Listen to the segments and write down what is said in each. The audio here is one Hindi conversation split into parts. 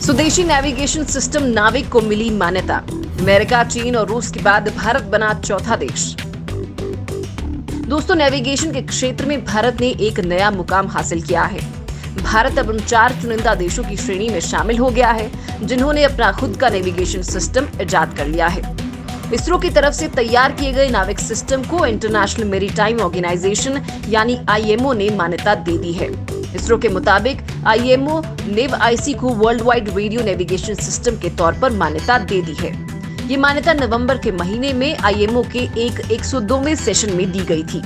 स्वदेशी नेविगेशन सिस्टम नाविक को मिली मान्यता। अमेरिका, चीन और रूस के बाद भारत बना चौथा देश। दोस्तों, नेविगेशन के क्षेत्र में भारत ने एक नया मुकाम हासिल किया है। भारत अब उन 4 चुनिंदा देशों की श्रेणी में शामिल हो गया है जिन्होंने अपना खुद का नेविगेशन सिस्टम इजाद कर लिया है। इसरो की तरफ से तैयार किए गए नाविक सिस्टम को इंटरनेशनल मैरीटाइम ऑर्गेनाइजेशन यानी IMO ने मान्यता दे दी है। इसरो के मुताबिक IMO NavIC को world wide radio navigation system के तौर पर मान्यता दे दी है। ये मान्यता नवंबर के महीने में IMO के एक 102वें सेशन में दी गई थी।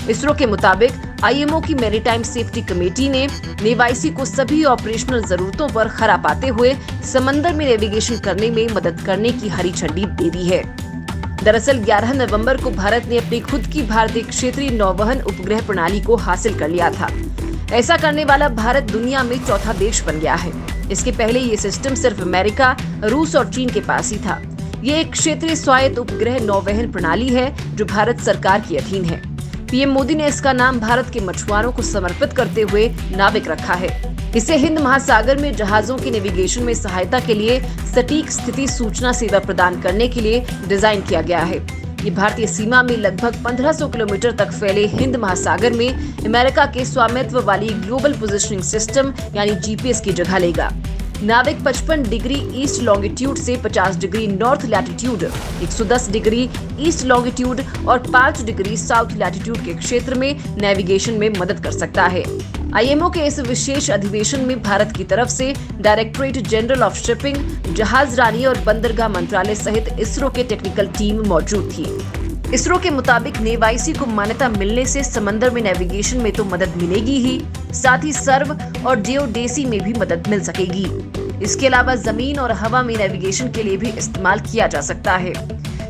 इसरो के मुताबिक IMO की मैरीटाइम सेफ्टी कमेटी ने NavIC को सभी ऑपरेशनल जरूरतों पर खरा पाते हुए समंदर में नेविगेशन करने में मदद करने की हरी झंडी दे दी है। दरअसल 11 नवंबर को भारत ने अपनी खुद की भारतीय क्षेत्रीय नौवहन उपग्रह प्रणाली को हासिल कर लिया था। ऐसा करने वाला भारत दुनिया में चौथा देश बन गया है। इसके पहले ये सिस्टम सिर्फ अमेरिका, रूस और चीन के पास ही था। ये एक क्षेत्रीय स्वायत्त उपग्रह नौवहन प्रणाली है जो भारत सरकार की अधीन है। PM मोदी ने इसका नाम भारत के मछुआरों को समर्पित करते हुए नाविक रखा है। इसे हिंद महासागर में जहाजों के नेविगेशन में सहायता के लिए सटीक स्थिति सूचना सेवा प्रदान करने के लिए डिजाइन किया गया है। ये भारतीय सीमा में लगभग 1500 किलोमीटर तक फैले हिंद महासागर में अमेरिका के स्वामित्व वाली ग्लोबल पोजिशनिंग सिस्टम यानी GPS की जगह लेगा। नाविक 55 डिग्री ईस्ट लॉन्गिट्यूड से 50 degree north latitude, 110 degree east longitude और 5 डिग्री साउथ लैटिट्यूड के क्षेत्र में नेविगेशन में मदद कर सकता है। IMO के इस विशेष अधिवेशन में भारत की तरफ से डायरेक्टरेट जनरल ऑफ शिपिंग, जहाजरानी और बंदरगाह मंत्रालय सहित इसरो के टेक्निकल टीम मौजूद थी। इसरो के मुताबिक NavIC को मान्यता मिलने से समंदर में नेविगेशन में तो मदद मिलेगी ही, साथ ही सर्व और जियोडेसी में भी मदद मिल सकेगी। इसके अलावा जमीन और हवा में नेविगेशन के लिए भी इस्तेमाल किया जा सकता है।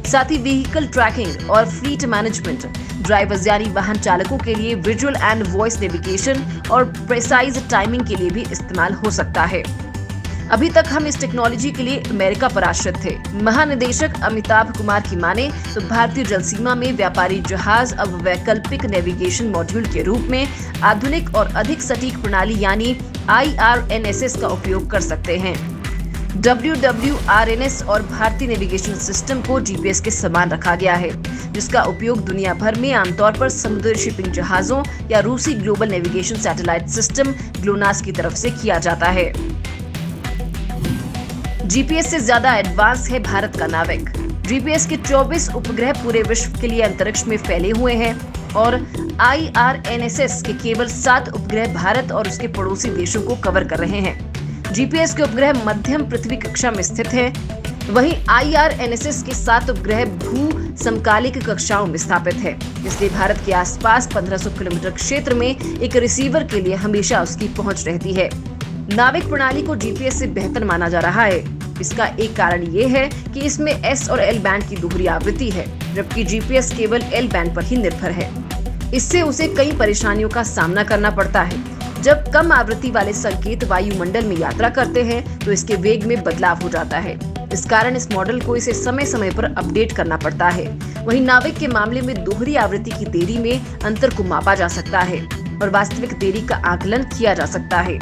साथ ही व्हीकल ट्रैकिंग और फ्लीट मैनेजमेंट, ड्राइवर्स यानी वाहन चालकों के लिए विजुअल एंड वॉइस नेविगेशन और प्रेसाइज टाइमिंग के लिए भी इस्तेमाल हो सकता है। अभी तक हम इस टेक्नोलॉजी के लिए अमेरिका पर आश्रित थे। महानिदेशक अमिताभ कुमार की माने तो भारतीय जल सीमा में व्यापारी जहाज अब वैकल्पिक नेविगेशन मॉड्यूल के रूप में आधुनिक और अधिक सटीक प्रणाली यानी IRNSS का उपयोग कर सकते हैं। WWRNS और भारतीय नेविगेशन सिस्टम को GPS के समान रखा गया है, जिसका उपयोग दुनिया भर में आमतौर पर समुद्री शिपिंग जहाजों या रूसी global navigation satellite system GLONASS की तरफ से किया जाता है। GPS से ज्यादा एडवांस है भारत का नाविक। GPS के 24 उपग्रह पूरे विश्व के लिए अंतरिक्ष में फैले हुए हैं और IRNSS के केवल 7 उपग्रह भारत और उसके पड़ोसी देशों को कवर कर रहे हैं। GPS के उपग्रह मध्यम पृथ्वी कक्षा में स्थित है, वहीं IRNSS के 7 उपग्रह भू समकालिक कक्षाओं में स्थापित है, इसलिए भारत के आसपास 1500 किलोमीटर क्षेत्र में एक रिसीवर के लिए हमेशा उसकी पहुंच रहती है। नाविक प्रणाली को GPS से बेहतर माना जा रहा है। इसका एक कारण ये है कि इसमें S और L बैंड की दोहरी आवृत्ति है, जबकि GPS केवल L बैंड पर ही निर्भर है। इससे उसे कई परेशानियों का सामना करना पड़ता है। जब कम आवृत्ति वाले संकेत वायुमंडल में यात्रा करते हैं तो इसके वेग में बदलाव हो जाता है। इस कारण इस मॉडल को इसे समय समय पर अपडेट करना पड़ता है। वहीं नाविक के मामले में दोहरी आवृत्ति की देरी में अंतर को मापा जा सकता है और वास्तविक देरी का आकलन किया जा सकता है।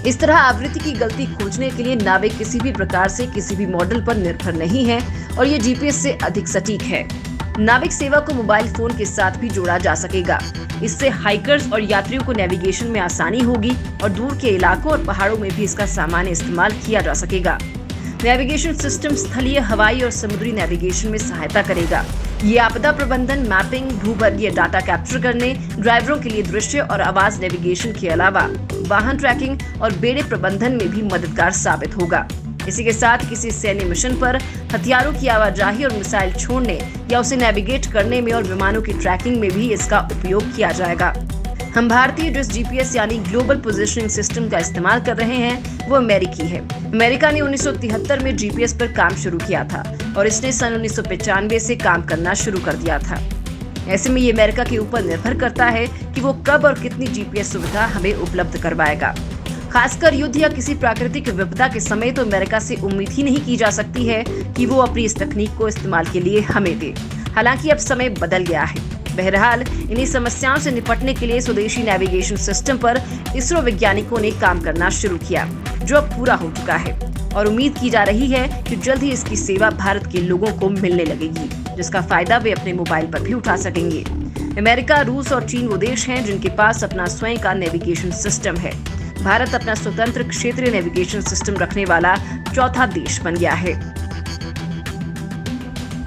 इस तरह आवृत्ति की गलती खोजने के लिए नाविक किसी भी प्रकार से किसी भी मॉडल पर निर्भर नहीं है और ये GPS से अधिक सटीक है। नाविक सेवा को मोबाइल फोन के साथ भी जोड़ा जा सकेगा। इससे हाइकर्स और यात्रियों को नेविगेशन में आसानी होगी और दूर के इलाकों और पहाड़ों में भी इसका सामान्य इस्तेमाल किया जा सकेगा। नेविगेशन सिस्टम स्थलीय, हवाई और समुद्री नेविगेशन में सहायता करेगा। ये आपदा प्रबंधन, मैपिंग, भूगर्भीय डाटा कैप्चर करने, ड्राइवरों के लिए दृश्य और आवाज नेविगेशन के अलावा वाहन ट्रैकिंग और बेड़े प्रबंधन में भी मददगार साबित होगा। इसी के साथ किसी सैन्य मिशन पर हथियारों की आवाजाही और मिसाइल छोड़ने या उसे नेविगेट करने में और विमानों की ट्रैकिंग में भी इसका उपयोग किया जाएगा। हम भारतीय जिस GPS यानी ग्लोबल पोजिशनिंग सिस्टम का इस्तेमाल कर रहे हैं वो अमेरिकी है। अमेरिका ने 1973 में GPS पर काम शुरू किया था और इसने सन 1995 से काम करना शुरू कर दिया था। ऐसे में ये अमेरिका के ऊपर निर्भर करता है कि वो कब और कितनी GPS सुविधा हमें उपलब्ध करवाएगा। खासकर युद्ध या किसी प्राकृतिक विपदा के समय तो अमेरिका से उम्मीद ही नहीं की जा सकती है कि वो अपनी इस तकनीक को इस्तेमाल के लिए हमें दे। हालांकि अब समय बदल गया है। बहरहाल इन्हीं समस्याओं से निपटने के लिए स्वदेशी नेविगेशन सिस्टम पर इसरो वैज्ञानिकों ने काम करना शुरू किया, जो अब पूरा हो चुका है। और उम्मीद की जा रही है कि जल्द ही इसकी सेवा भारत के लोगों को मिलने लगेगी, जिसका फायदा वे अपने मोबाइल पर भी उठा सकेंगे। अमेरिका, रूस और चीन वो देश हैं जिनके पास अपना स्वयं का नेविगेशन सिस्टम है। भारत अपना स्वतंत्र क्षेत्रीय नेविगेशन सिस्टम रखने वाला चौथा देश बन गया है।